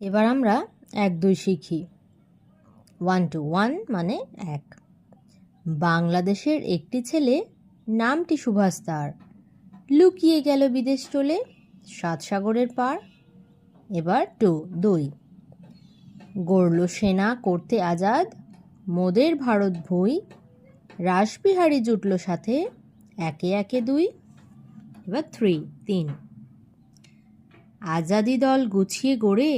এবার আমরা 1-2 শিখি। 1 to 1 মানে 1। বাংলাদেশের একটি ছেলে, নামটি সুভাষ তার, লুকিয়ে গেল বিদেশ চলে 7 সাগরের পার। এবার 2 গড়ল সেনা করতে আজাদ, মোদের ভারত ভুঁই, রাসবিহারী জুটল সাথে, একে একে 2। এবার 3 আজাদি দল গুছিয়ে গড়ে,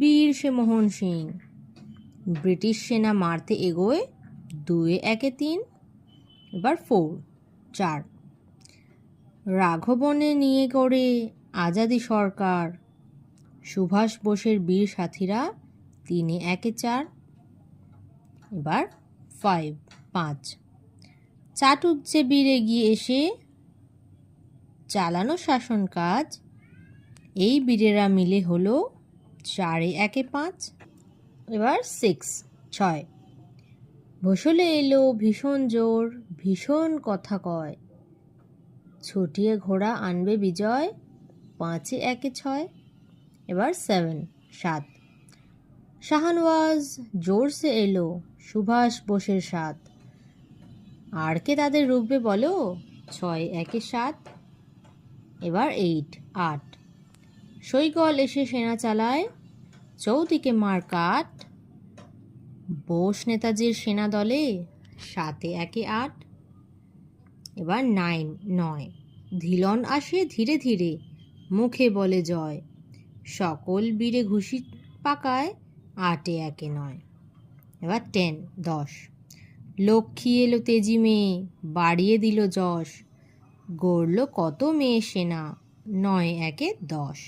বীর সে মোহন সিং, ব্রিটিশ সেনা মারতে এগোয়, 2 একে 3। এবার 4 রাঘবনে নিয়ে গড়ে আজাদি সরকার, সুভাষ বোসের বীর সাথীরা, 3 একে 4। এবার 5 চাটুজ্জে বীর এগিয়ে এসে চালানো শাসন কাজ, এই বীরেরা মিলে হলো 4 একে 5। এবার 6 ভোসলে এলো ভীষণ জোর, ভীষণ কথা কয়, ছুটিয়ে ঘোড়া আনবে বিজয়, 5 একে 6। এবার 7 শাহনওয়াজ জোরসে এলো, সুভাষ বোসের সাথ, আর কে তাদের রুখবে বলো, 6 একে 7। এবার 8 সৈকল এসে সেনা চালায়, চৌদিকে মার কাট, বোস নেতাজির সেনা দলে, 7 একে 8। এবার 9 ধীলন আসে ধীরে ধীরে, মুখে বলে জয়, সকল বীরে ঘুষি পাকায়, 8 একে 9। এবার 10 লক্ষ্মী এলো তেজি মেয়ে, বাড়িয়ে দিল যশ, গড়ল কত মেয়ে সেনা, 9 একে 10।